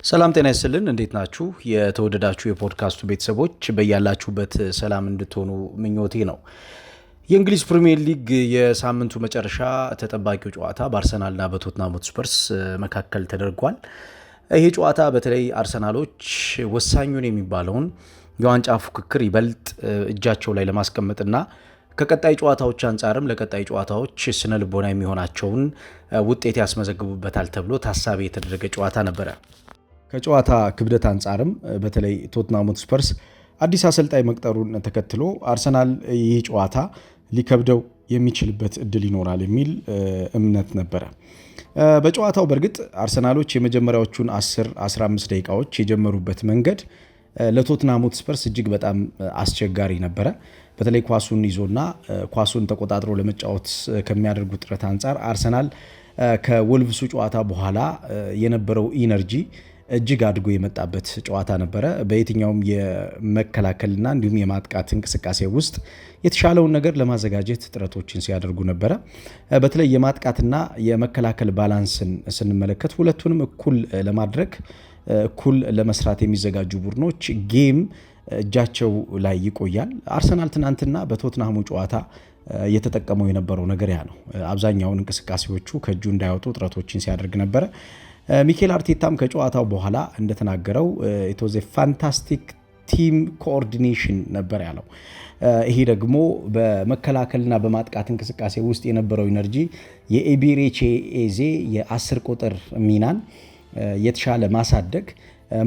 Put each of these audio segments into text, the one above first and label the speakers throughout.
Speaker 1: ሰላም ጤና ይስጥልን። እንዴት ናችሁ? የተወደዳችሁ የፖድካስቱ ቤተሰቦች በያላችሁበት ሰላም እንድትሆኑ ምኞቴ ነው። የእንግሊዝ ፕሪሚየር ሊግ የሳምንቱ መጨረሻ ተጠባቂው ጨዋታ በአርሰናልና በቶትናም ሆትስፐርስ መካከል ተደርጓል። ይሄ ጨዋታ በተለይ አርሰናሎች ወሳኙን የሚባለውን የዋንጫ ፉክክር ይበልጥ እጃቸው ላይ ለማስቀመጥና ከቀጣይ ጨዋታዎች አንጻርም ለቀጣይ ጨዋታዎች ስነ ልቦና የሚሆናቸውን ውጤት ያስመዘግቡበታል ተብሎ ታሳቢ የተደረገ ጨዋታ ነበረ። ከጨዋታ ክብደት አንጻርም በተለይ ቶትናም ሆትስፐርስ አዲስ አሰልጣኝ መቅጠሩን ተከትሎ አርሰናል ይህ ጨዋታ ሊከብደው የሚችልበት እድል ይኖራል የሚል እምነት ነበረ። በጨዋታው በእርግጥ አርሰናሎች የመጀመሪያዎቹን 10-15 ደቂቃዎች የጀመሩበት መንገድ ለቶትናም ሆትስፐርስ እጅግ በጣም አስቸጋሪ ነበረ። በተለይ ኳሱን ይዞና ኳሱን ተቆጣጥሮ ለመጫወት ከሚያደርጉ ጥረት አንጻር አርሰናል ከወልቭሱ ጨዋታ በኋላ የነበረው ኢነርጂ እጅግ አድጎ የመጣበት ጨዋታ ነበረ። በየትኛውም የመከላከልና እንዲሁም የማጥቃት እንቅስቃሴ ውስጥ የተሻለውን ነገር ለማዘጋጀት ጥረቶችን ሲያደርጉ ነበረ። በተለይ የማጥቃትና የመከላከል ባላንስን ስንመለከት ሁለቱንም እኩል ለማድረግ እኩል ለመስራት የሚዘጋጁ ቡድኖች ጌም እጃቸው ላይ ይቆያል። አርሰናል ትናንትና በቶትናሙ ጨዋታ እየተጠቀመው የነበረው ነገር ያ ነው። አብዛኛውን እንቅስቃሴዎቹ ከእጁ እንዳይወጡ ጥረቶችን ሲያደርግ ነበረ። ሚኬል አርቴታም ከጨዋታው በኋላ እንደተናገረው ኢትዝ ፋንታስቲክ ቲም ኮኦርዲኔሽን ነበር ያለው። ይሄ ደግሞ በመከላከልና በማጥቃት እንቅስቃሴ ውስጥ የነበረው ኢነርጂ የኤቤሬቺ ኤዜ የ10 ቁጥር ሚናን የተሻለ ማሳደግ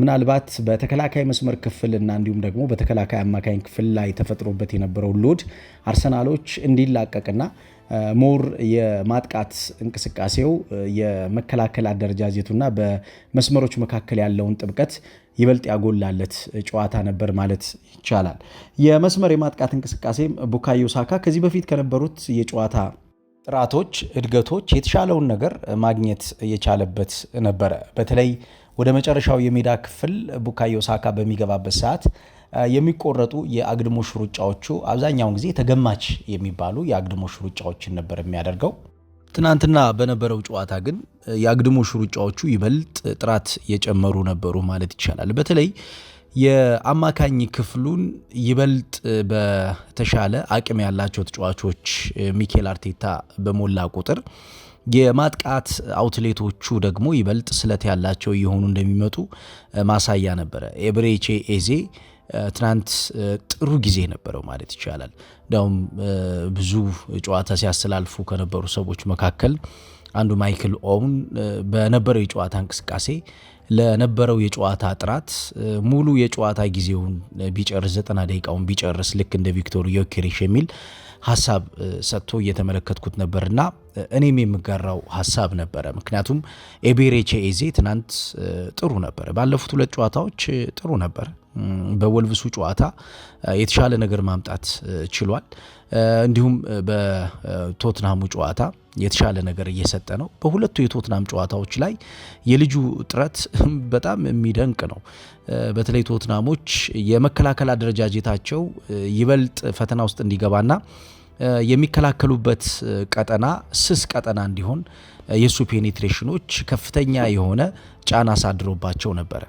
Speaker 1: ምናልባት በተከላካይ መስመር ክፍልና እንዲሁም ደግሞ በተከላካይ አማካኝ ክፍል ላይ ተፈጥሮበት የነበረው ሎድ አርሰናሎች እንዲላቀቅና ሞር የማጥቃት እንቅስቃሴው የመከላከል አደረጃጀቱና በመስመሮች መካከል ያለውን ጥብቀት ይበልጥ ያጎላለት ጨዋታ ነበር ማለት ይቻላል። የመስመር የማጥቃት እንቅስቃሴም ቡካዮ ሳካ ከዚህ በፊት ከነበሩት የጨዋታ ጥራቶች፣ እድገቶች የተሻለውን ነገር ማግኘት የቻለበት ነበረ። በተለይ ወደ መጨረሻው የሜዳ ክፍል ቡካዮ ሳካ በሚገባበት ሰዓት የሚቆረጡ የአግድሞሽ ሩጫዎቹ አብዛኛውን ጊዜ ተገማች የሚባሉ የአግድሞሽ ሩጫዎችን ነበር የሚያደርገው። ትናንትና በነበረው ጨዋታ ግን የአግድሞሽ ሩጫዎቹ ይበልጥ ጥራት የጨመሩ ነበሩ ማለት ይቻላል። በተለይ የአማካኝ ክፍሉን ይበልጥ በተሻለ አቅም ያላቸው ተጫዋቾች ሚኬል አርቴታ በሞላ ቁጥር የማጥቃት አውትሌቶቹ ደግሞ ይበልጥ ስለት ያላቸው እየሆኑ እንደሚመጡ ማሳያ ነበረ። ኤቤሬቺ ኤዜ ትናንት ጥሩ ጊዜ ነበረው ማለት ይቻላል። እንዲያውም ብዙ ጨዋታ ሲያስተላልፉ ከነበሩ ሰዎች መካከል አንዱ ማይክል ኦውን በነበረው የጨዋታ እንቅስቃሴ ለነበረው የጨዋታ ጥራት ሙሉ የጨዋታ ጊዜውን ቢጨርስ 90 ደቂቃውን ቢጨርስ ልክ እንደ ቪክቶር ዮኬሬሽ የሚል ሀሳብ ሰጥቶ እየተመለከትኩት ነበርና እኔም የምጋራው ሀሳብ ነበረ። ምክንያቱም ኤቤሬቺ ኤዜ ትናንት ጥሩ ነበረ። ባለፉት 2 ጨዋታዎች ጥሩ ነበረ። በወልቭሱ ጨዋታ የተሻለ ነገር ማምጣት ችሏል። እንዲሁም በቶትናሙ ጨዋታ የተሻለ ነገር እየሰጠ ነው። በሁለቱ የቶትናም ጨዋታዎች ላይ የልጁ ጥረት በጣም የሚደንቅ ነው። በተለይ ቶትናሞች የመከላከል አደረጃጀታቸው ይበልጥ ፈተና ውስጥ እንዲገባና የሚከላከሉበት ቀጠና ስስ ቀጠና እንዲሆን የሱ ፔኔትሬሽኖች ከፍተኛ የሆነ ጫና አሳድሮባቸው ነበረ።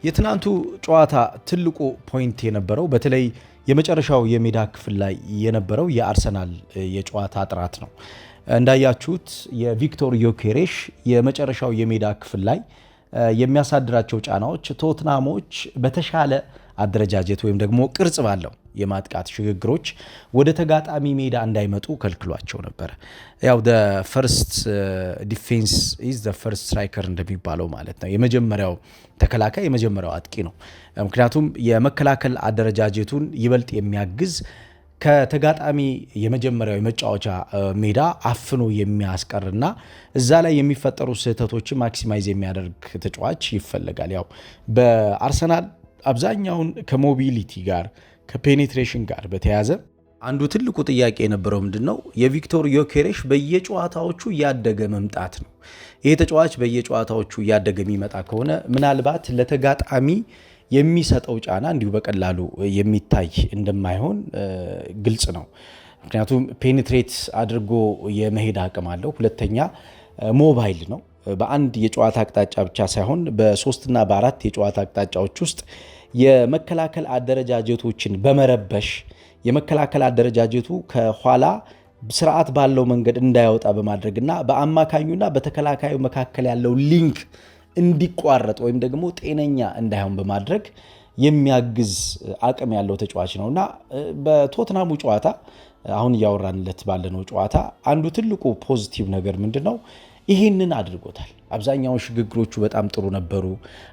Speaker 1: የትናንቱ ጨዋታ ትልቁ ፖይንት የነበረው በተለይ የመጨረሻው የሜዳ ክፍል ላይ የነበረው የአርሰናል የጨዋታ ጥራት ነው። እንዳያችሁት የቪክቶር ዮኬሬሽ የመጨረሻው የሜዳ ክፍል ላይ የሚያሳድራቸው ጫናዎች ቶትናሞች በተሻለ አደረጃጀት ወይም ደግሞ ቅርጽ ባለው የማጥቃት ሽግግሮች ወደ ተጋጣሚ ሜዳ እንዳይመጡ ከልክሏቸው ነበር። ያው the first defense is the first striker እንደሚባለው ማለት ነው። የመጀመሪያው ተከላካይ የመጀመሪያው አጥቂ ነው። ምክንያቱም የመከላከል አደረጃጀቱን ይበልጥ የሚያግዝ ከተጋጣሚ የመጀመሪያው የመጫወቻ ሜዳ አፍኖ የሚያስቀርና እዛ ላይ የሚፈጠሩ ስህተቶችን ማክሲማይዝ የሚያደርግ ተጫዋች ይፈልጋል። ያው በአርሰናል አብዛኛውን ከሞቢሊቲ ጋር ከፔኔትሬሽን ጋር በተያያዘ አንዱ ትልቁ ጥያቄ የነበረው ምንድነው የቪክቶር ዮኬሬሽ በየጨዋታዎቹ እያደገ መምጣት ነው። ይሄ ተጫዋች በየጨዋታዎቹ እያደገ የሚመጣ ከሆነ ምናልባት ለተጋጣሚ የሚሰጠው ጫና እንዲሁ በቀላሉ የሚታይ እንደማይሆን ግልጽ ነው። ምክንያቱም ፔኔትሬት አድርጎ የመሄድ አቅም አለው። ሁለተኛ ሞባይል ነው። በአንድ የጨዋታ አቅጣጫ ብቻ ሳይሆን በ3 እና በ4 የጨዋታ አቅጣጫዎች ውስጥ የመከላከል አደረጃጀቶችን በመረበሽ የመከላከል አደረጃጀቱ ከኋላ ስርዓት ባለው መንገድ እንዳይወጣ በማድረግና በአማካኙና በተከላካዩ መካከል ያለው ሊንክ እንዲቋረጥ ወይም ደግሞ ጤነኛ እንዳይሆን በማድረግ የሚያግዝ አቅም ያለው ተጫዋች ነውና በቶትናሙ ጨዋታ አሁን ያወራንለት ባለነው ጨዋታ አንዱ ትልቁ ፖዚቲቭ ነገር ምንድነው? ይሄንን አድርጎታል። አብዛኛውን ሽግግሮቹ በጣም ጥሩ ነበሩ።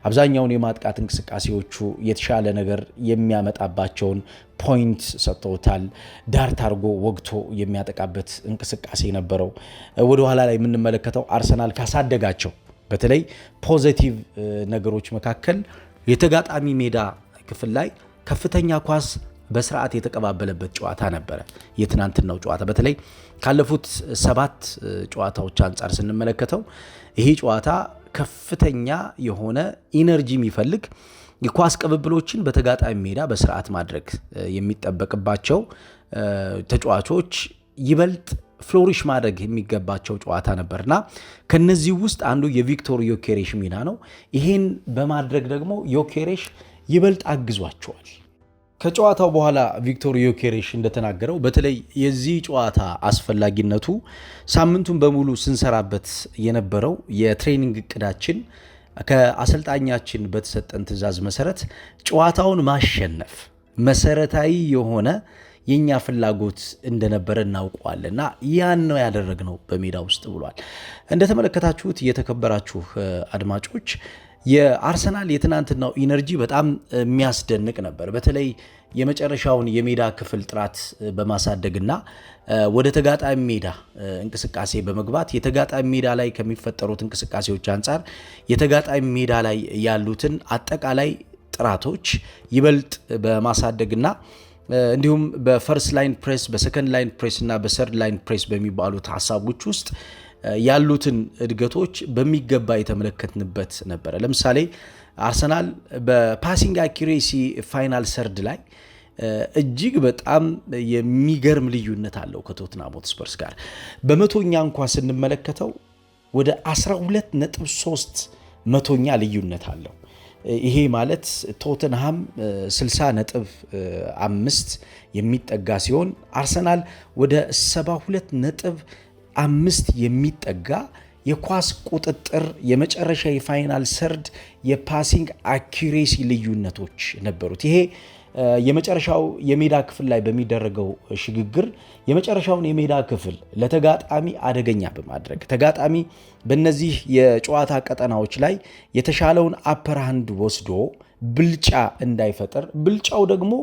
Speaker 1: አብዛኛውን የማጥቃት እንቅስቃሴዎቹ የተሻለ ነገር የሚያመጣባቸውን ፖይንት ሰጥተውታል። ዳርት አርጎ ወግቶ የሚያጠቃበት እንቅስቃሴ ነበረው። ወደ ኋላ ላይ የምንመለከተው አርሰናል ካሳደጋቸው በተለይ ፖዚቲቭ ነገሮች መካከል የተጋጣሚ ሜዳ ክፍል ላይ ከፍተኛ ኳስ በስርዓት የተቀባበለበት ጨዋታ ነበረ። የትናንትናው ጨዋታ በተለይ ካለፉት 7 ጨዋታዎች አንጻር ስንመለከተው ይሄ ጨዋታ ከፍተኛ የሆነ ኢነርጂ የሚፈልግ የኳስ ቅብብሎችን በተጋጣሚ ሜዳ በስርዓት ማድረግ የሚጠበቅባቸው ተጫዋቾች ይበልጥ ፍሎሪሽ ማድረግ የሚገባቸው ጨዋታ ነበርና ከነዚህ ውስጥ አንዱ የቪክቶር ዮኬሬሽ ሚና ነው። ይሄን በማድረግ ደግሞ ዮኬሬሽ ይበልጥ አግዟቸዋል። ከጨዋታው በኋላ ቪክቶር ዮኬሬሽ እንደተናገረው በተለይ የዚህ ጨዋታ አስፈላጊነቱ ሳምንቱን በሙሉ ስንሰራበት የነበረው የትሬኒንግ እቅዳችን ከአሰልጣኛችን በተሰጠን ትዕዛዝ መሰረት ጨዋታውን ማሸነፍ መሰረታዊ የሆነ የኛ ፍላጎት እንደነበረ እናውቀዋለና ያን ነው ያደረግነው በሜዳ ውስጥ ብሏል። እንደተመለከታችሁት የተከበራችሁ አድማጮች የአርሰናል የትናንትናው ኢነርጂ በጣም የሚያስደንቅ ነበር። በተለይ የመጨረሻውን የሜዳ ክፍል ጥራት በማሳደግና ወደ ተጋጣሚ ሜዳ እንቅስቃሴ በመግባት የተጋጣሚ ሜዳ ላይ ከሚፈጠሩት እንቅስቃሴዎች አንጻር የተጋጣሚ ሜዳ ላይ ያሉትን አጠቃላይ ጥራቶች ይበልጥ በማሳደግና እንዲሁም በፈርስት ላይን ፕሬስ፣ በሰከንድ ላይን ፕሬስ እና በሰርድ ላይን ፕሬስ በሚባሉት ሀሳቦች ውስጥ ያሉትን እድገቶች በሚገባ የተመለከትንበት ነበረ። ለምሳሌ አርሰናል በፓሲንግ አኪሬሲ ፋይናል ሰርድ ላይ እጅግ በጣም የሚገርም ልዩነት አለው ከቶትናም ሆትስፐርስ ጋር። በመቶኛ እንኳ ስንመለከተው ወደ 12.3 መቶኛ ልዩነት አለው። ይሄ ማለት ቶተንሃም 60.5 የሚጠጋ ሲሆን አርሰናል ወደ 72.5 የሚጠጋ የኳስ ቁጥጥር የመጨረሻ የፋይናል ሰርድ የፓሲንግ አኪሬሲ ልዩነቶች ነበሩት። ይሄ የመጨረሻው የሜዳ ክፍል ላይ በሚደረገው ሽግግር የመጨረሻውን የሜዳ ክፍል ለተጋጣሚ አደገኛ በማድረግ ተጋጣሚ በእነዚህ የጨዋታ ቀጠናዎች ላይ የተሻለውን አፐር ሃንድ ወስዶ ብልጫ እንዳይፈጠር ብልጫው ደግሞ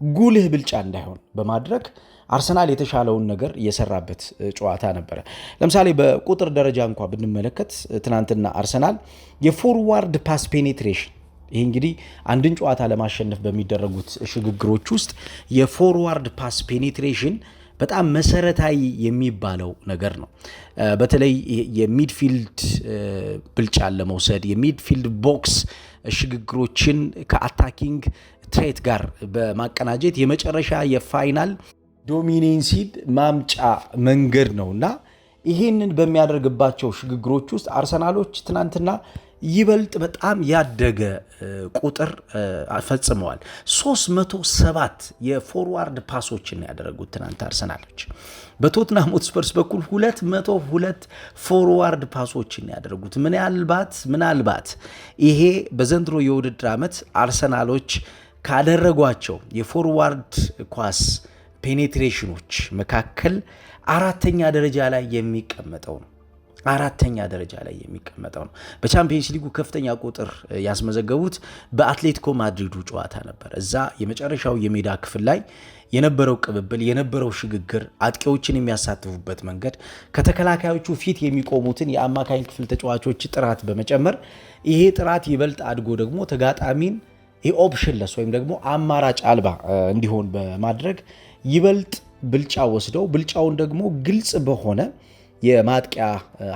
Speaker 1: ጉልህ ብልጫ እንዳይሆን በማድረግ አርሰናል የተሻለውን ነገር የሰራበት ጨዋታ ነበረ። ለምሳሌ በቁጥር ደረጃ እንኳ ብንመለከት ትናንትና አርሰናል የፎርዋርድ ፓስ ፔኔትሬሽን ይህ እንግዲህ አንድን ጨዋታ ለማሸነፍ በሚደረጉት ሽግግሮች ውስጥ የፎርዋርድ ፓስ ፔኔትሬሽን በጣም መሰረታዊ የሚባለው ነገር ነው። በተለይ የሚድፊልድ ብልጫን ለመውሰድ የሚድፊልድ ቦክስ ሽግግሮችን ከአታኪንግ ትሬት ጋር በማቀናጀት የመጨረሻ የፋይናል ዶሚኔንሲድ ማምጫ መንገድ ነውና ይህንን በሚያደርግባቸው ሽግግሮች ውስጥ አርሰናሎች ትናንትና ይበልጥ በጣም ያደገ ቁጥር ፈጽመዋል። 307 የፎርዋርድ ፓሶችን ያደረጉት ትናንት አርሰናሎች። በቶትናም ሆትስፐርስ በኩል 202 ፎርዋርድ ፓሶችን ያደረጉት። ምናልባት ይሄ በዘንድሮ የውድድር ዓመት አርሰናሎች ካደረጓቸው የፎርዋርድ ኳስ ፔኔትሬሽኖች መካከል አራተኛ ደረጃ ላይ የሚቀመጠው ነው። በቻምፒየንስ ሊጉ ከፍተኛ ቁጥር ያስመዘገቡት በአትሌቲኮ ማድሪዱ ጨዋታ ነበር። እዛ የመጨረሻው የሜዳ ክፍል ላይ የነበረው ቅብብል፣ የነበረው ሽግግር፣ አጥቂዎችን የሚያሳትፉበት መንገድ፣ ከተከላካዮቹ ፊት የሚቆሙትን የአማካኝ ክፍል ተጫዋቾች ጥራት በመጨመር ይሄ ጥራት ይበልጥ አድጎ ደግሞ ተጋጣሚን ኦፕሽንለስ ወይም ደግሞ አማራጭ አልባ እንዲሆን በማድረግ ይበልጥ ብልጫ ወስደው ብልጫውን ደግሞ ግልጽ በሆነ የማጥቂያ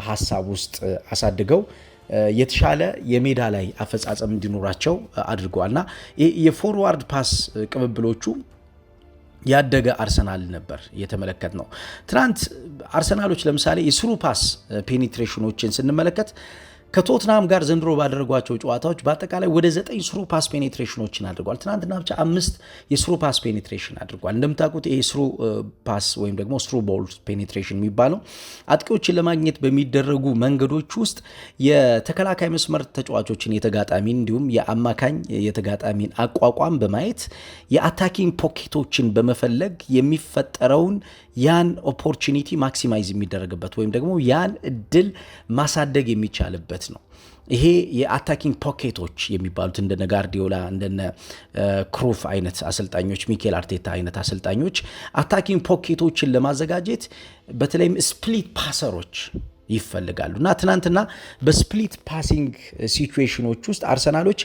Speaker 1: ሐሳብ ውስጥ አሳድገው የተሻለ የሜዳ ላይ አፈጻጸም እንዲኖራቸው አድርገዋልና የፎርዋርድ ፓስ ቅብብሎቹ ያደገ አርሰናል ነበር የተመለከት ነው። ትናንት አርሰናሎች ለምሳሌ የስሩ ፓስ ፔኔትሬሽኖችን ስንመለከት ከቶትናም ጋር ዘንድሮ ባደረጓቸው ጨዋታዎች በአጠቃላይ ወደ 9 ስሩ ፓስ ፔኔትሬሽኖችን አድርጓል። ትናንትና ብቻ 5 የስሩ ፓስ ፔኔትሬሽን አድርጓል። እንደምታውቁት ይሄ ስሩ ፓስ ወይም ደግሞ ስሩ ቦል ፔኔትሬሽን የሚባለው አጥቂዎችን ለማግኘት በሚደረጉ መንገዶች ውስጥ የተከላካይ መስመር ተጫዋቾችን የተጋጣሚን እንዲሁም የአማካኝ የተጋጣሚን አቋቋም በማየት የአታኪንግ ፖኬቶችን በመፈለግ የሚፈጠረውን ያን ኦፖርቹኒቲ ማክሲማይዝ የሚደረግበት ወይም ደግሞ ያን እድል ማሳደግ የሚቻልበት ነው። ይሄ የአታኪንግ ፖኬቶች የሚባሉት እንደነ ጋርዲዮላ እንደነ ክሩፍ አይነት አሰልጣኞች፣ ሚኬል አርቴታ አይነት አሰልጣኞች አታኪንግ ፖኬቶችን ለማዘጋጀት በተለይም ስፕሊት ፓሰሮች ይፈልጋሉ እና ትናንትና በስፕሊት ፓሲንግ ሲቹዌሽኖች ውስጥ አርሰናሎች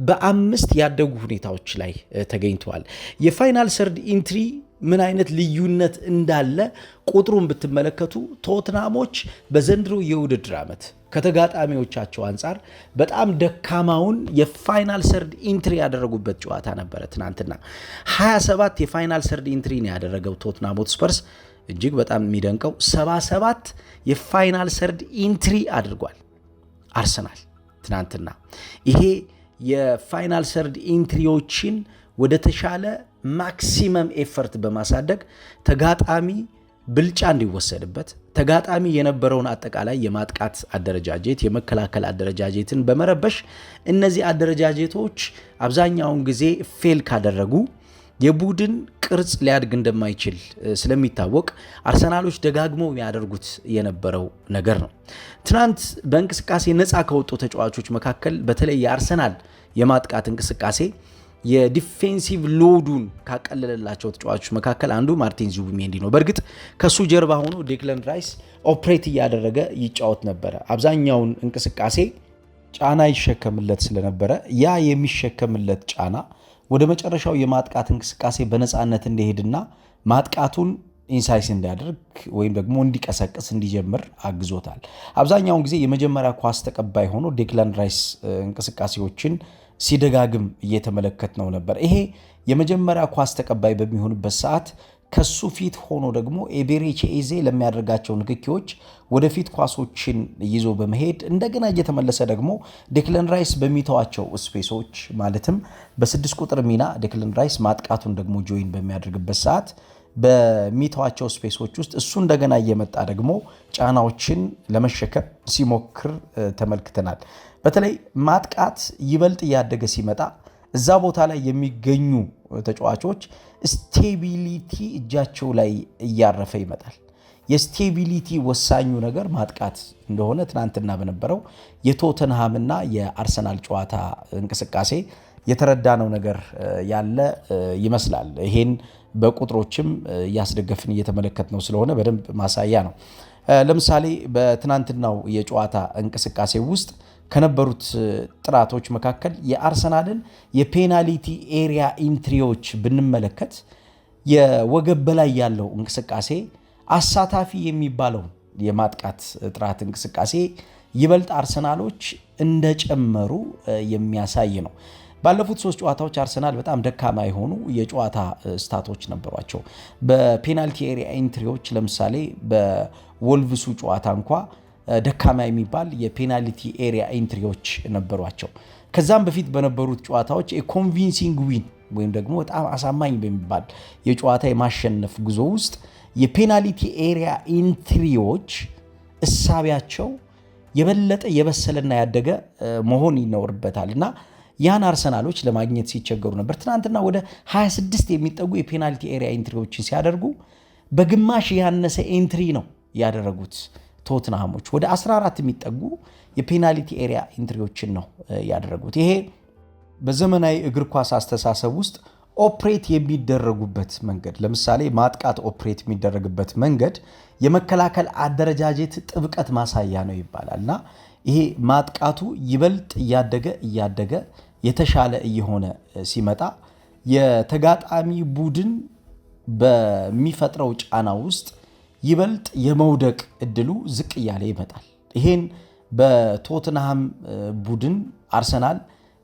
Speaker 1: በ5 ያደጉ ሁኔታዎች ላይ ተገኝተዋል። የፋይናል ሰርድ ኢንትሪ ምን አይነት ልዩነት እንዳለ ቁጥሩን ብትመለከቱ ቶትናሞች በዘንድሮ የውድድር ዓመት ከተጋጣሚዎቻቸው አንጻር በጣም ደካማውን የፋይናል ሰርድ ኢንትሪ ያደረጉበት ጨዋታ ነበረ። ትናንትና 27 የፋይናል ሰርድ ኢንትሪ ነው ያደረገው ቶትናም ሆትስፐርስ። እጅግ በጣም የሚደንቀው 77 የፋይናል ሰርድ ኢንትሪ አድርጓል አርሰናል ትናንትና። ይሄ የፋይናል ሰርድ ኢንትሪዎችን ወደ ተሻለ ማክሲመም ኤፈርት በማሳደግ ተጋጣሚ ብልጫ እንዲወሰድበት ተጋጣሚ የነበረውን አጠቃላይ የማጥቃት አደረጃጀት የመከላከል አደረጃጀትን በመረበሽ እነዚህ አደረጃጀቶች አብዛኛውን ጊዜ ፌል ካደረጉ የቡድን ቅርጽ ሊያድግ እንደማይችል ስለሚታወቅ አርሰናሎች ደጋግመው የሚያደርጉት የነበረው ነገር ነው። ትናንት በእንቅስቃሴ ነፃ ከወጡ ተጫዋቾች መካከል በተለይ የአርሰናል የማጥቃት እንቅስቃሴ የዲፌንሲቭ ሎዱን ካቀለለላቸው ተጫዋቾች መካከል አንዱ ማርቲን ዙቢሜንዲ ነው። በእርግጥ ከሱ ጀርባ ሆኖ ዴክለን ራይስ ኦፕሬት እያደረገ ይጫወት ነበረ። አብዛኛውን እንቅስቃሴ ጫና ይሸከምለት ስለነበረ ያ የሚሸከምለት ጫና ወደ መጨረሻው የማጥቃት እንቅስቃሴ በነፃነት እንዲሄድና ማጥቃቱን ኢንሳይስ እንዲያደርግ ወይም ደግሞ እንዲቀሰቅስ እንዲጀምር አግዞታል። አብዛኛውን ጊዜ የመጀመሪያ ኳስ ተቀባይ ሆኖ ዴክለን ራይስ እንቅስቃሴዎችን ሲደጋግም እየተመለከት ነው ነበር። ይሄ የመጀመሪያ ኳስ ተቀባይ በሚሆንበት ሰዓት ከሱ ፊት ሆኖ ደግሞ ኤቤሬቺ ኤዜ ለሚያደርጋቸው ንክኪዎች ወደፊት ኳሶችን ይዞ በመሄድ እንደገና እየተመለሰ ደግሞ ዴክለን ራይስ በሚተዋቸው ስፔሶች ማለትም በ6 ቁጥር ሚና ዴክለን ራይስ ማጥቃቱን ደግሞ ጆይን በሚያደርግበት ሰዓት በሚተዋቸው ስፔሶች ውስጥ እሱ እንደገና እየመጣ ደግሞ ጫናዎችን ለመሸከም ሲሞክር ተመልክተናል። በተለይ ማጥቃት ይበልጥ እያደገ ሲመጣ እዛ ቦታ ላይ የሚገኙ ተጫዋቾች ስቴቢሊቲ እጃቸው ላይ እያረፈ ይመጣል። የስቴቢሊቲ ወሳኙ ነገር ማጥቃት እንደሆነ ትናንትና በነበረው የቶተንሃምና የአርሰናል ጨዋታ እንቅስቃሴ የተረዳነው ነገር ያለ ይመስላል። ይሄን በቁጥሮችም እያስደገፍን እየተመለከት ነው ስለሆነ በደንብ ማሳያ ነው። ለምሳሌ በትናንትናው የጨዋታ እንቅስቃሴ ውስጥ ከነበሩት ጥራቶች መካከል የአርሰናልን የፔናልቲ ኤሪያ ኢንትሪዎች ብንመለከት የወገብ በላይ ያለው እንቅስቃሴ አሳታፊ የሚባለው የማጥቃት ጥራት እንቅስቃሴ ይበልጥ አርሰናሎች እንደጨመሩ የሚያሳይ ነው። ባለፉት 3 ጨዋታዎች አርሰናል በጣም ደካማ የሆኑ የጨዋታ ስታቶች ነበሯቸው። በፔናልቲ ኤሪያ ኢንትሪዎች ለምሳሌ በወልቭሱ ጨዋታ እንኳ ደካማ የሚባል የፔናልቲ ኤሪያ ኢንትሪዎች ነበሯቸው። ከዛም በፊት በነበሩት ጨዋታዎች የኮንቪንሲንግ ዊን ወይም ደግሞ በጣም አሳማኝ በሚባል የጨዋታ የማሸነፍ ጉዞ ውስጥ የፔናልቲ ኤሪያ ኢንትሪዎች እሳቢያቸው የበለጠ የበሰለና ያደገ መሆን ይኖርበታል እና ያን አርሰናሎች ለማግኘት ሲቸገሩ ነበር። ትናንትና ወደ 26 የሚጠጉ የፔናልቲ ኤሪያ ኢንትሪዎችን ሲያደርጉ በግማሽ ያነሰ ኢንትሪ ነው ያደረጉት። ቶትንሃሞች ወደ 14 የሚጠጉ የፔናልቲ ኤሪያ ኢንትሪዎችን ነው ያደረጉት። ይሄ በዘመናዊ እግር ኳስ አስተሳሰብ ውስጥ ኦፕሬት የሚደረጉበት መንገድ፣ ለምሳሌ ማጥቃት ኦፕሬት የሚደረግበት መንገድ የመከላከል አደረጃጀት ጥብቀት ማሳያ ነው ይባላል እና ይሄ ማጥቃቱ ይበልጥ እያደገ የተሻለ እየሆነ ሲመጣ የተጋጣሚ ቡድን በሚፈጥረው ጫና ውስጥ ይበልጥ የመውደቅ እድሉ ዝቅ እያለ ይመጣል። ይሄን በቶትንሃም ቡድን አርሰናል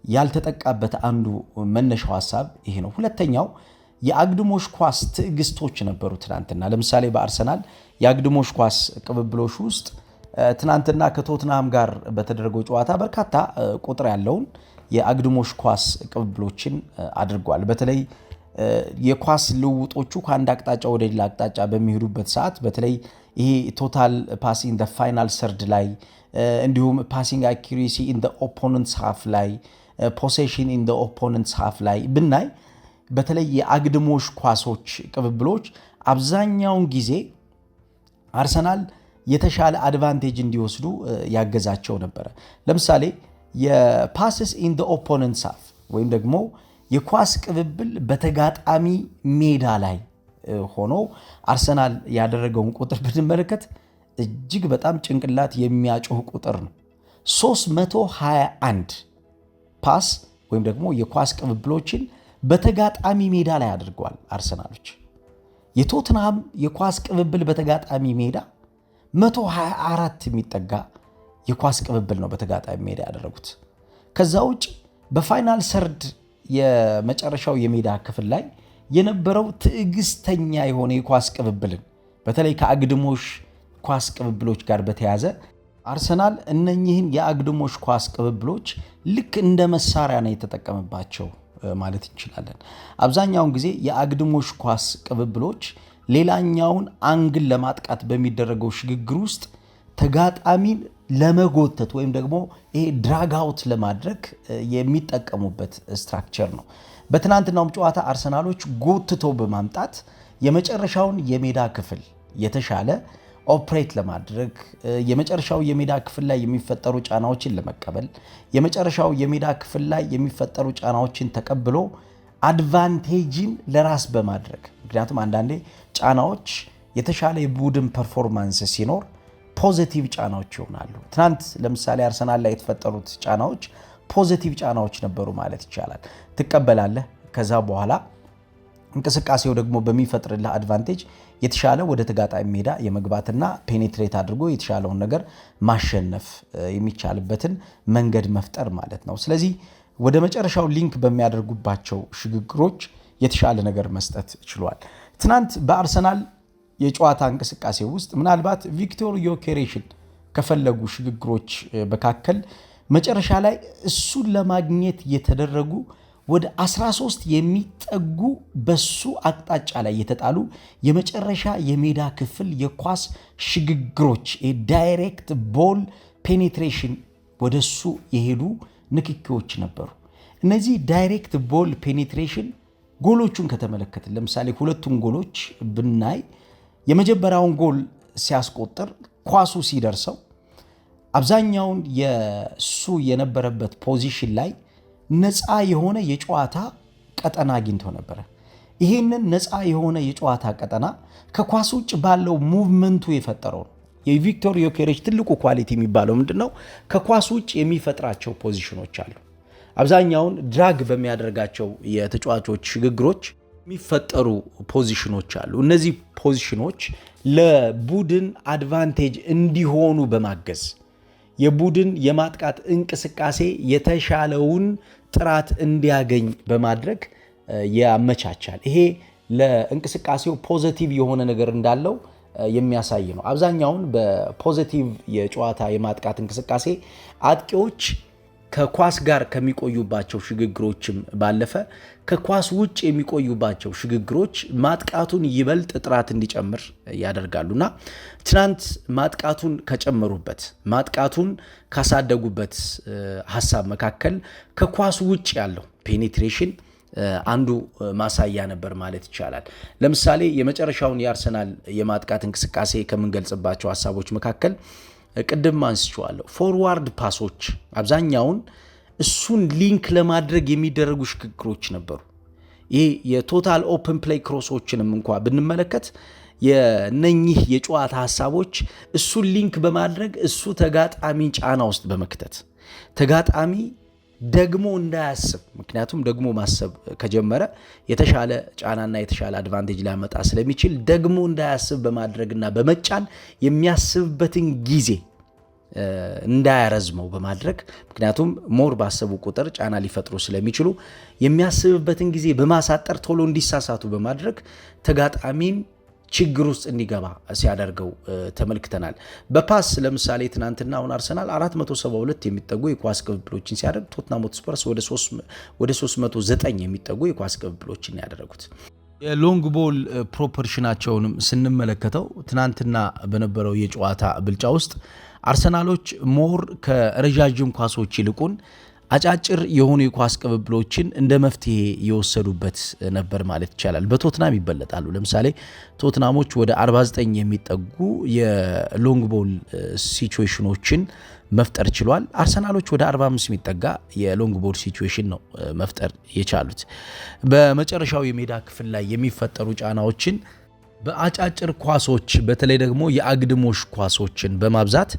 Speaker 1: ያልተጠቃበት አንዱ መነሻው ሐሳብ ይሄ ነው። ሁለተኛው የአግድሞሽ ኳስ ትዕግስቶች ነበሩ ትናንትና። ለምሳሌ በአርሰናል የአግድሞሽ ኳስ ቅብብሎች ውስጥ ትናንትና ከቶትናም ጋር በተደረገው ጨዋታ በርካታ ቁጥር ያለውን የአግድሞሽ ኳስ ቅብብሎችን አድርጓል። በተለይ የኳስ ልውውጦቹ ከአንድ አቅጣጫ ወደ ሌላ አቅጣጫ በሚሄዱበት ሰዓት በተለይ ይሄ ቶታል ፓሲንግ ፋይናል ሰርድ ላይ እንዲሁም ፓሲንግ አኪዩሬሲ ኢን ኦፖነንትስ ሃፍ ላይ ፖሴሽን ኢን ኦፖነንትስ ሃፍ ላይ ብናይ በተለይ የአግድሞሽ ኳሶች ቅብብሎች አብዛኛውን ጊዜ አርሰናል የተሻለ አድቫንቴጅ እንዲወስዱ ያገዛቸው ነበረ። ለምሳሌ የፓስስ ኢን ኦፖነንትስ ሃፍ ወይም ደግሞ የኳስ ቅብብል በተጋጣሚ ሜዳ ላይ ሆኖ አርሰናል ያደረገውን ቁጥር ብንመለከት እጅግ በጣም ጭንቅላት የሚያጮህ ቁጥር ነው። 321 ፓስ ወይም ደግሞ የኳስ ቅብብሎችን በተጋጣሚ ሜዳ ላይ አድርገዋል አርሰናሎች። የቶትንሃም የኳስ ቅብብል በተጋጣሚ ሜዳ 124 የሚጠጋ የኳስ ቅብብል ነው በተጋጣሚ ሜዳ ያደረጉት። ከዛ ውጭ በፋይናል ሰርድ የመጨረሻው የሜዳ ክፍል ላይ የነበረው ትዕግስተኛ የሆነ የኳስ ቅብብልን በተለይ ከአግድሞሽ ኳስ ቅብብሎች ጋር በተያዘ አርሰናል እነኚህን የአግድሞሽ ኳስ ቅብብሎች ልክ እንደ መሳሪያ ነው የተጠቀመባቸው ማለት እንችላለን። አብዛኛውን ጊዜ የአግድሞሽ ኳስ ቅብብሎች ሌላኛውን አንግል ለማጥቃት በሚደረገው ሽግግር ውስጥ ተጋጣሚን ለመጎተት ወይም ደግሞ ይሄ ድራግ አውት ለማድረግ የሚጠቀሙበት ስትራክቸር ነው። በትናንትናውም ጨዋታ አርሰናሎች ጎትተው በማምጣት የመጨረሻውን የሜዳ ክፍል የተሻለ ኦፕሬት ለማድረግ የመጨረሻው የሜዳ ክፍል ላይ የሚፈጠሩ ጫናዎችን ለመቀበል የመጨረሻው የሜዳ ክፍል ላይ የሚፈጠሩ ጫናዎችን ተቀብሎ አድቫንቴጅን ለራስ በማድረግ ምክንያቱም አንዳንዴ ጫናዎች የተሻለ የቡድን ፐርፎርማንስ ሲኖር ፖዚቲቭ ጫናዎች ይሆናሉ። ትናንት ለምሳሌ አርሰናል ላይ የተፈጠሩት ጫናዎች ፖዚቲቭ ጫናዎች ነበሩ ማለት ይቻላል። ትቀበላለህ፣ ከዛ በኋላ እንቅስቃሴው ደግሞ በሚፈጥርልህ አድቫንቴጅ የተሻለ ወደ ተጋጣሚ ሜዳ የመግባትና ፔኔትሬት አድርጎ የተሻለውን ነገር ማሸነፍ የሚቻልበትን መንገድ መፍጠር ማለት ነው። ስለዚህ ወደ መጨረሻው ሊንክ በሚያደርጉባቸው ሽግግሮች የተሻለ ነገር መስጠት ችሏል። ትናንት በአርሰናል የጨዋታ እንቅስቃሴ ውስጥ ምናልባት ቪክቶር ዮኬሬሽን ከፈለጉ ሽግግሮች መካከል መጨረሻ ላይ እሱን ለማግኘት የተደረጉ ወደ 13 የሚጠጉ በሱ አቅጣጫ ላይ የተጣሉ የመጨረሻ የሜዳ ክፍል የኳስ ሽግግሮች ዳይሬክት ቦል ፔኔትሬሽን ወደሱ የሄዱ ንክኪዎች ነበሩ። እነዚህ ዳይሬክት ቦል ፔኔትሬሽን ጎሎቹን ከተመለከትን ለምሳሌ ሁለቱን ጎሎች ብናይ የመጀመሪያውን ጎል ሲያስቆጥር ኳሱ ሲደርሰው አብዛኛውን የሱ የነበረበት ፖዚሽን ላይ ነፃ የሆነ የጨዋታ ቀጠና አግኝቶ ነበረ። ይህንን ነፃ የሆነ የጨዋታ ቀጠና ከኳስ ውጭ ባለው ሙቭመንቱ የፈጠረው ነው። የቪክቶር ዮኬሬሽ ትልቁ ኳሊቲ የሚባለው ምንድነው? ከኳስ ውጭ የሚፈጥራቸው ፖዚሽኖች አሉ። አብዛኛውን ድራግ በሚያደርጋቸው የተጫዋቾች ሽግግሮች የሚፈጠሩ ፖዚሽኖች አሉ። እነዚህ ፖዚሽኖች ለቡድን አድቫንቴጅ እንዲሆኑ በማገዝ የቡድን የማጥቃት እንቅስቃሴ የተሻለውን ጥራት እንዲያገኝ በማድረግ ያመቻቻል። ይሄ ለእንቅስቃሴው ፖዚቲቭ የሆነ ነገር እንዳለው የሚያሳይ ነው። አብዛኛውን በፖዚቲቭ የጨዋታ የማጥቃት እንቅስቃሴ አጥቂዎች ከኳስ ጋር ከሚቆዩባቸው ሽግግሮችም ባለፈ ከኳስ ውጭ የሚቆዩባቸው ሽግግሮች ማጥቃቱን ይበልጥ ጥራት እንዲጨምር ያደርጋሉና ትናንት ማጥቃቱን ከጨመሩበት ማጥቃቱን ካሳደጉበት ሐሳብ መካከል ከኳስ ውጭ ያለው ፔኔትሬሽን አንዱ ማሳያ ነበር ማለት ይቻላል። ለምሳሌ የመጨረሻውን የአርሰናል የማጥቃት እንቅስቃሴ ከምንገልጽባቸው ሐሳቦች መካከል ቅድም አንስቼዋለሁ። ፎርዋርድ ፓሶች አብዛኛውን እሱን ሊንክ ለማድረግ የሚደረጉ ሽግግሮች ነበሩ። ይሄ የቶታል ኦፕን ፕሌይ ክሮሶችንም እንኳ ብንመለከት የነኚህ የጨዋታ ሐሳቦች እሱን ሊንክ በማድረግ እሱ ተጋጣሚ ጫና ውስጥ በመክተት ተጋጣሚ ደግሞ እንዳያስብ፣ ምክንያቱም ደግሞ ማሰብ ከጀመረ የተሻለ ጫናና የተሻለ አድቫንቴጅ ሊያመጣ ስለሚችል ደግሞ እንዳያስብ በማድረግና በመጫን የሚያስብበትን ጊዜ እንዳያረዝመው በማድረግ ምክንያቱም ሞር ባሰቡ ቁጥር ጫና ሊፈጥሩ ስለሚችሉ የሚያስብበትን ጊዜ በማሳጠር ቶሎ እንዲሳሳቱ በማድረግ ተጋጣሚን ችግር ውስጥ እንዲገባ ሲያደርገው ተመልክተናል። በፓስ ለምሳሌ ትናንትና አሁን አርሰናል 472 የሚጠጉ የኳስ ቅብብሎችን ሲያደርግ ቶትናም ሆትስፐርስ ወደ 309 የሚጠጉ የኳስ ቅብብሎችን ያደረጉት። የሎንግ ቦል ፕሮፖርሽናቸውንም ስንመለከተው ትናንትና በነበረው የጨዋታ ብልጫ ውስጥ አርሰናሎች ሞር ከረጃጅም ኳሶች ይልቁን አጫጭር የሆኑ የኳስ ቅብብሎችን እንደ መፍትሄ የወሰዱበት ነበር ማለት ይቻላል። በቶትናም ይበለጣሉ። ለምሳሌ ቶትናሞች ወደ 49 የሚጠጉ የሎንግ ቦል ሲቹዌሽኖችን መፍጠር ችሏል። አርሰናሎች ወደ 45 የሚጠጋ የሎንግ ቦል ሲቹዌሽን ነው መፍጠር የቻሉት። በመጨረሻው የሜዳ ክፍል ላይ የሚፈጠሩ ጫናዎችን በአጫጭር ኳሶች በተለይ ደግሞ የአግድሞሽ ኳሶችን በማብዛት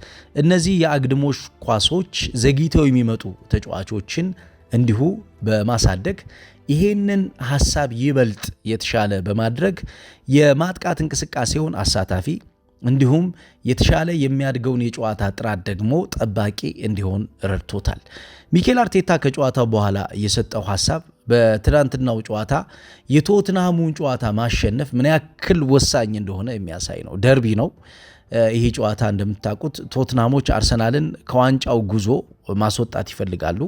Speaker 1: እነዚህ የአግድሞሽ ኳሶች ዘግይተው የሚመጡ ተጫዋቾችን እንዲሁ በማሳደግ ይሄንን ሐሳብ ይበልጥ የተሻለ በማድረግ የማጥቃት እንቅስቃሴውን አሳታፊ እንዲሁም የተሻለ የሚያድገውን የጨዋታ ጥራት ደግሞ ጠባቂ እንዲሆን ረድቶታል። ሚኬል አርቴታ ከጨዋታው በኋላ የሰጠው ሐሳብ በትናንትናው ጨዋታ የቶትናሙን ጨዋታ ማሸነፍ ምን ያክል ወሳኝ እንደሆነ የሚያሳይ ነው። ደርቢ ነው ይሄ ጨዋታ። እንደምታውቁት ቶትናሞች አርሰናልን ከዋንጫው ጉዞ ማስወጣት ይፈልጋሉ።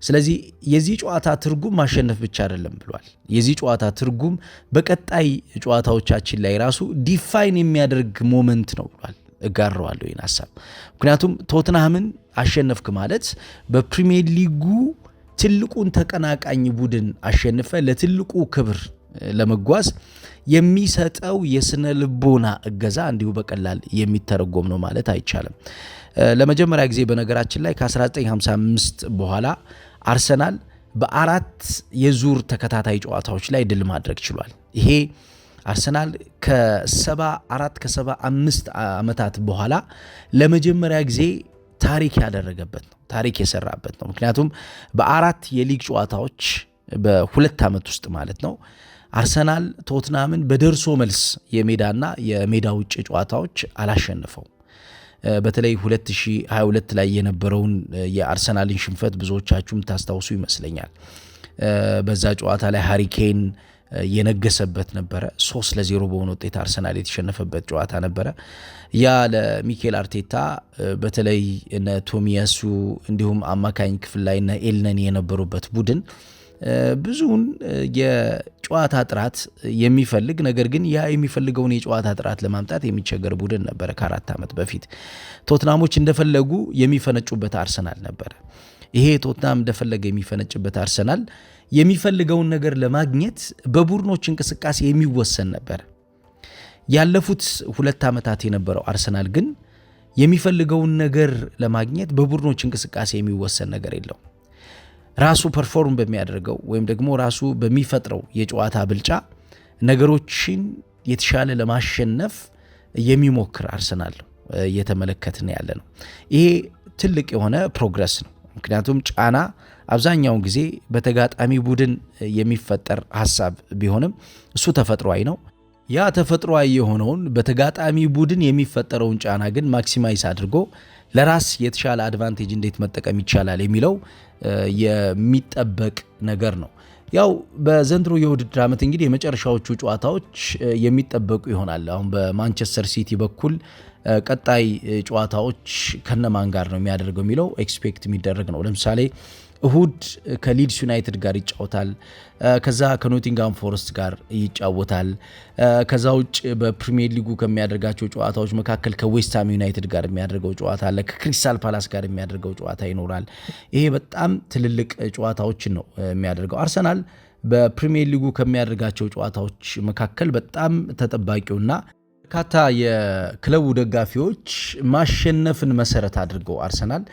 Speaker 1: ስለዚህ የዚህ ጨዋታ ትርጉም ማሸነፍ ብቻ አይደለም ብሏል። የዚህ ጨዋታ ትርጉም በቀጣይ ጨዋታዎቻችን ላይ ራሱ ዲፋይን የሚያደርግ ሞመንት ነው ብሏል። እጋራዋለሁ ይህን ሐሳብ። ምክንያቱም ቶትናምን አሸነፍክ ማለት በፕሪሚየር ሊጉ ትልቁን ተቀናቃኝ ቡድን አሸንፈ ለትልቁ ክብር ለመጓዝ የሚሰጠው የስነ ልቦና እገዛ እንዲሁ በቀላል የሚተረጎም ነው ማለት አይቻልም። ለመጀመሪያ ጊዜ በነገራችን ላይ ከ1955 በኋላ አርሰናል በ4 የዙር ተከታታይ ጨዋታዎች ላይ ድል ማድረግ ችሏል። ይሄ አርሰናል ከ75 ዓመታት በኋላ ለመጀመሪያ ጊዜ ታሪክ ያደረገበት ነው፣ ታሪክ የሰራበት ነው። ምክንያቱም በ4 የሊግ ጨዋታዎች በ2 ዓመት ውስጥ ማለት ነው አርሰናል ቶትናምን በደርሶ መልስ የሜዳና የሜዳ ውጭ ጨዋታዎች አላሸነፈው። በተለይ 2022 ላይ የነበረውን የአርሰናልን ሽንፈት ብዙዎቻችሁም ታስታውሱ ይመስለኛል። በዛ ጨዋታ ላይ ሃሪኬን የነገሰበት ነበረ። 3-0 በሆነ ውጤት አርሰናል የተሸነፈበት ጨዋታ ነበረ። ያ ለሚኬል አርቴታ በተለይ እነ ቶሚያሱ እንዲሁም አማካኝ ክፍል ላይ እነ ኤልነኒ የነበሩበት ቡድን ብዙውን የጨዋታ ጥራት የሚፈልግ ነገር ግን ያ የሚፈልገውን የጨዋታ ጥራት ለማምጣት የሚቸገር ቡድን ነበረ። ከ4 ዓመት በፊት ቶትናሞች እንደፈለጉ የሚፈነጩበት አርሰናል ነበረ። ይሄ ቶትናም እንደፈለገ የሚፈነጭበት አርሰናል የሚፈልገውን ነገር ለማግኘት በቡድኖች እንቅስቃሴ የሚወሰን ነበር። ያለፉት 2 ዓመታት የነበረው አርሰናል ግን የሚፈልገውን ነገር ለማግኘት በቡድኖች እንቅስቃሴ የሚወሰን ነገር የለው። ራሱ ፐርፎርም በሚያደርገው ወይም ደግሞ ራሱ በሚፈጥረው የጨዋታ ብልጫ ነገሮችን የተሻለ ለማሸነፍ የሚሞክር አርሰናል እየተመለከትን ያለ ነው። ይሄ ትልቅ የሆነ ፕሮግረስ ነው። ምክንያቱም ጫና አብዛኛውን ጊዜ በተጋጣሚ ቡድን የሚፈጠር ሐሳብ ቢሆንም እሱ ተፈጥሯዊ ነው። ያ ተፈጥሯዊ የሆነውን በተጋጣሚ ቡድን የሚፈጠረውን ጫና ግን ማክሲማይዝ አድርጎ ለራስ የተሻለ አድቫንቴጅ እንዴት መጠቀም ይቻላል የሚለው የሚጠበቅ ነገር ነው። ያው በዘንድሮ የውድድር ዓመት እንግዲህ የመጨረሻዎቹ ጨዋታዎች የሚጠበቁ ይሆናል። አሁን በማንቸስተር ሲቲ በኩል ቀጣይ ጨዋታዎች ከነማን ጋር ነው የሚያደርገው የሚለው ኤክስፔክት የሚደረግ ነው። ለምሳሌ እሁድ ከሊድስ ዩናይትድ ጋር ይጫወታል። ከዛ ከኖቲንጋም ፎረስት ጋር ይጫወታል። ከዛ ውጭ በፕሪሚየር ሊጉ ከሚያደርጋቸው ጨዋታዎች መካከል ከዌስትሃም ዩናይትድ ጋር የሚያደርገው ጨዋታ አለ። ከክሪስታል ፓላስ ጋር የሚያደርገው ጨዋታ ይኖራል። ይሄ በጣም ትልልቅ ጨዋታዎችን ነው የሚያደርገው። አርሰናል በፕሪሚየር ሊጉ ከሚያደርጋቸው ጨዋታዎች መካከል በጣም ተጠባቂውና በርካታ የክለቡ ደጋፊዎች ማሸነፍን መሰረት አድርገው አርሰናል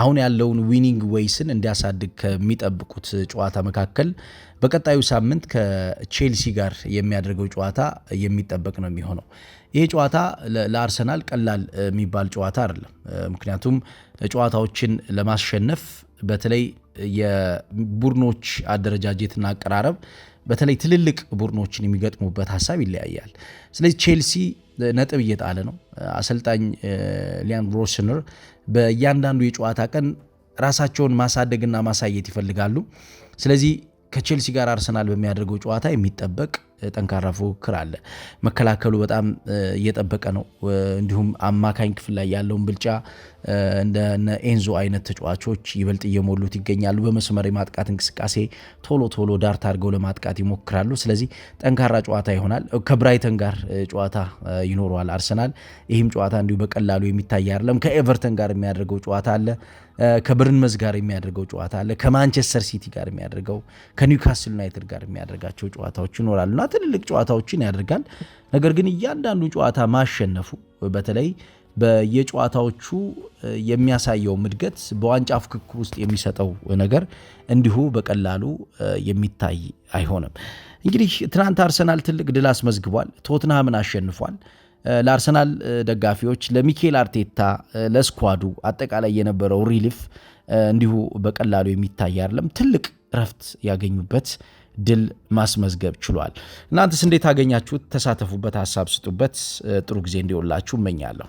Speaker 1: አሁን ያለውን ዊኒንግ ዌይስን እንዲያሳድግ ከሚጠብቁት ጨዋታ መካከል በቀጣዩ ሳምንት ከቼልሲ ጋር የሚያደርገው ጨዋታ የሚጠበቅ ነው የሚሆነው። ይሄ ጨዋታ ለአርሰናል ቀላል የሚባል ጨዋታ አይደለም። ምክንያቱም ጨዋታዎችን ለማሸነፍ በተለይ የቡድኖች አደረጃጀትና አቀራረብ በተለይ ትልልቅ ቡድኖችን የሚገጥሙበት ሀሳብ ይለያያል። ስለዚህ ቼልሲ ነጥብ እየጣለ ነው። አሰልጣኝ ሊያን ሮስነር በእያንዳንዱ የጨዋታ ቀን ራሳቸውን ማሳደግና ማሳየት ይፈልጋሉ። ስለዚህ ከቼልሲ ጋር አርሰናል በሚያደርገው ጨዋታ የሚጠበቅ ጠንካራ ፉክክር አለ። መከላከሉ በጣም እየጠበቀ ነው። እንዲሁም አማካኝ ክፍል ላይ ያለውን ብልጫ እንደነ ኤንዞ አይነት ተጫዋቾች ይበልጥ እየሞሉት ይገኛሉ። በመስመር የማጥቃት እንቅስቃሴ ቶሎ ዳርት አድርገው ለማጥቃት ይሞክራሉ። ስለዚህ ጠንካራ ጨዋታ ይሆናል። ከብራይተን ጋር ጨዋታ ይኖረዋል አርሰናል። ይህም ጨዋታ እንዲሁ በቀላሉ የሚታይ አይደለም። ከኤቨርተን ጋር የሚያደርገው ጨዋታ አለ። ከብርንመዝ ጋር የሚያደርገው ጨዋታ አለ። ከማንቸስተር ሲቲ ጋር የሚያደርገው፣ ከኒውካስል ዩናይትድ ጋር የሚያደርጋቸው ጨዋታዎች ይኖራሉና ትልልቅ ጨዋታዎችን ያደርጋል። ነገር ግን እያንዳንዱ ጨዋታ ማሸነፉ በተለይ በየጨዋታዎቹ የሚያሳየው እድገት በዋንጫ ፍክክር ውስጥ የሚሰጠው ነገር እንዲሁ በቀላሉ የሚታይ አይሆንም። እንግዲህ ትናንት አርሰናል ትልቅ ድል አስመዝግቧል። ቶትንሃምን አሸንፏል። ለአርሰናል ደጋፊዎች፣ ለሚኬል አርቴታ፣ ለስኳዱ አጠቃላይ የነበረው ሪሊፍ እንዲሁ በቀላሉ የሚታይ አይደለም። ትልቅ ረፍት ያገኙበት ድል ማስመዝገብ ችሏል። እናንተስ እንዴት አገኛችሁት? ተሳተፉበት፣ ሀሳብ ስጡበት። ጥሩ ጊዜ እንዲሆንላችሁ እመኛለሁ።